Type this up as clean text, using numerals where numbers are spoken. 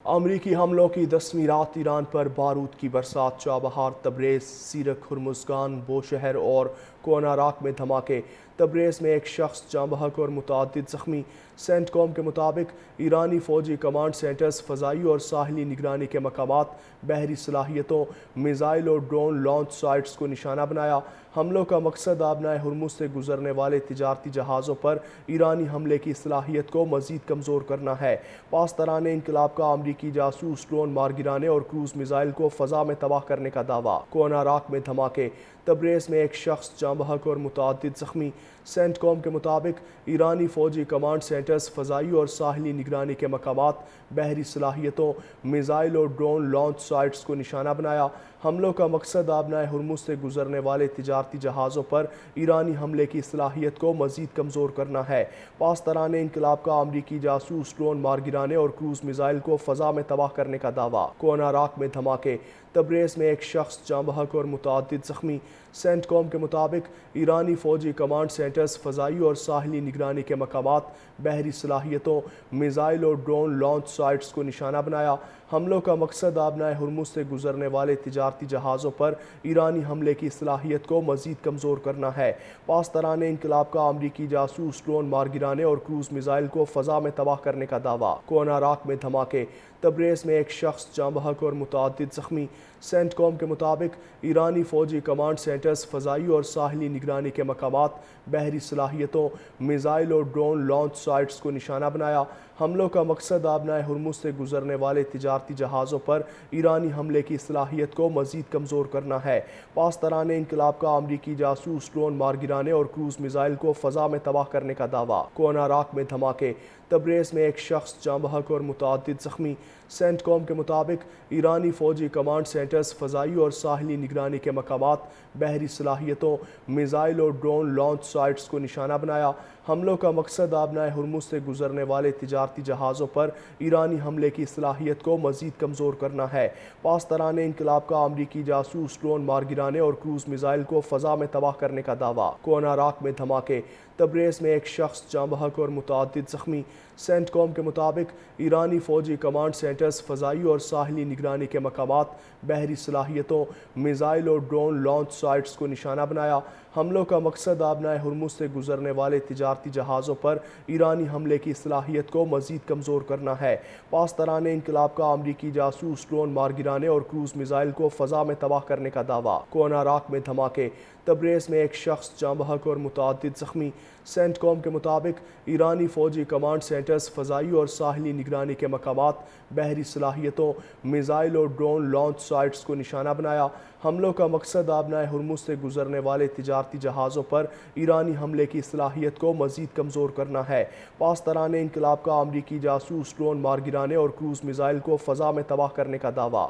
امریکی حملوں کی 10ویں رات ایران پر بارود کی برسات، چابہار، تبریز، سیرک، ہرمزگان، بوشہر اور کوہ راک میں دھماکے۔ تبریز میں ایک شخص جاں بحق اور متعدد زخمی۔ سینٹ کوم کے مطابق ایرانی فوجی کمانڈ سینٹرز، فضائی اور ساحلی نگرانی کے مقامات، بحری صلاحیتوں، میزائل اور ڈرون لانچ سائٹس کو نشانہ بنایا۔ حملوں کا مقصد آبنائے ہرمز سے گزرنے والے تجارتی جہازوں پر ایرانی حملے کی صلاحیت کو مزید کمزور کرنا ہے۔ پاسداران انقلاب کا امریکی جاسوس ڈرون مار گرانے اور کروز میزائل کو فضا میں تباہ کرنے کا دعویٰ۔ کوہ راک میں دھماکے۔ تبریز میں ایک شخص جاں بحق اور متعدد زخمی۔ سینٹ کوم کے مطابق ایرانی فوجی کمانڈ سینٹرز، فضائی اور ساحلی نگرانی کے مقامات، بحری صلاحیتوں، میزائل اور ڈرون لانچ سائٹس کو نشانہ بنایا۔ حملوں کا مقصد آبنائے ہرمز سے گزرنے والے تجارتی جہازوں پر ایرانی حملے کی صلاحیت کو مزید کمزور کرنا ہے۔ پاسداران انقلاب کا امریکی جاسوس ڈرون مار گرانے اور کروز میزائل کو فضا میں تباہ کرنے کا دعویٰ۔ کوہ راک میں دھماکے۔ تبریز میں ایک شخص جاں بحق اور متعدد زخمی۔ سینٹ کوم کے مطابق ایرانی فوجی کمانڈ سینٹرز، فضائی اور ساحلی نگرانی کے مقامات، بحری صلاحیتوں، میزائل اور ڈرون لانچ سائٹس کو نشانہ بنایا۔ حملوں کا مقصد آبنائے ہرمز سے گزرنے والے تجارتی جہازوں پر ایرانی حملے کی صلاحیت کو مزید کمزور کرنا ہے۔ پاسداران انقلاب کا امریکی جاسوس ڈرون مار گرانے اور کروز میزائل کو فضا میں تباہ کرنے کا دعویٰ۔ کوہ راک میں دھماکے۔ تبریز میں ایک شخص جاں بحق اور متعدد زخمی۔ سینٹ کوم کے مطابق ایرانی فوجی کمانڈ سینٹرز، فضائی اور ساحلی نگرانی کے مقامات، بحری صلاحیتوں، میزائل اور ڈرون لانچ سائٹس کو نشانہ بنایا۔ حملوں کا مقصد آبنائے ہرمز سے گزرنے والے تجارتی جہازوں پر ایرانی حملے کی صلاحیت کو مزید کمزور کرنا ہے۔ پاسداران انقلاب کا امریکی جاسوس ڈرون مار گرانے اور کروز میزائل کو فضا میں تباہ کرنے کا دعویٰ۔ کوہ راک میں دھماکے۔ تبریز میں ایک شخص جاں بحق اور متعدد زخمی۔ سینٹ کوم کے مطابق ایرانی فوجی کمانڈ سینٹرز، فضائی اور ساحلی نگرانی کے مقامات، بحری صلاحیتوں، میزائل اور ڈرون لانچ سائٹس کو نشانہ بنایا۔ حملوں کا مقصد آبنائے ہرمز سے گزرنے والے تجارتی جہازوں پر ایرانی حملے کی صلاحیت کو مزید کمزور کرنا ہے۔ پاسداران انقلاب کا امریکی جاسوس ڈرون مار گرانے اور کروز میزائل کو فضا میں تباہ کرنے کا دعویٰ۔ کوہ راک میں دھماکے۔ تبریز میں ایک شخص جاں بحق اور متعدد زخمی۔ سینٹ کوم کے مطابق ایرانی فوجی کمانڈ سینٹرز، فضائی اور ساحلی نگرانی کے مقامات، بحری صلاحیتوں، میزائل اور ڈرون لانچ سائٹس کو نشانہ بنایا۔ حملوں کا مقصد آبنائے ہرمز سے گزرنے والے تجارتی جہازوں پر ایرانی حملے کی صلاحیت کو مزید کمزور کرنا ہے۔ پاسداران انقلاب کا امریکی جاسوس ڈرون مار گرانے اور کروز میزائل کو فضا میں تباہ کرنے کا دعویٰ۔ کوہ راک میں دھماکے۔ تبریز میں ایک شخص جاں بحق اور متعدد زخمی۔ سینٹ کوم کے مطابق ایرانی فوجی کمانڈ سینٹرز، فضائی اور ساحلی نگرانی کے مقامات، بحری صلاحیتوں، میزائل اور ڈرون لانچ سائٹس کو نشانہ بنایا۔ حملوں کا مقصد آبنائے ہرمز سے گزرنے والے تجارتی جہازوں پر ایرانی حملے کی صلاحیت کو مزید کمزور کرنا ہے۔ پاسداران انقلاب کا امریکی جاسوس ڈرون مار گرانے اور کروز میزائل کو فضا میں تباہ کرنے کا دعویٰ۔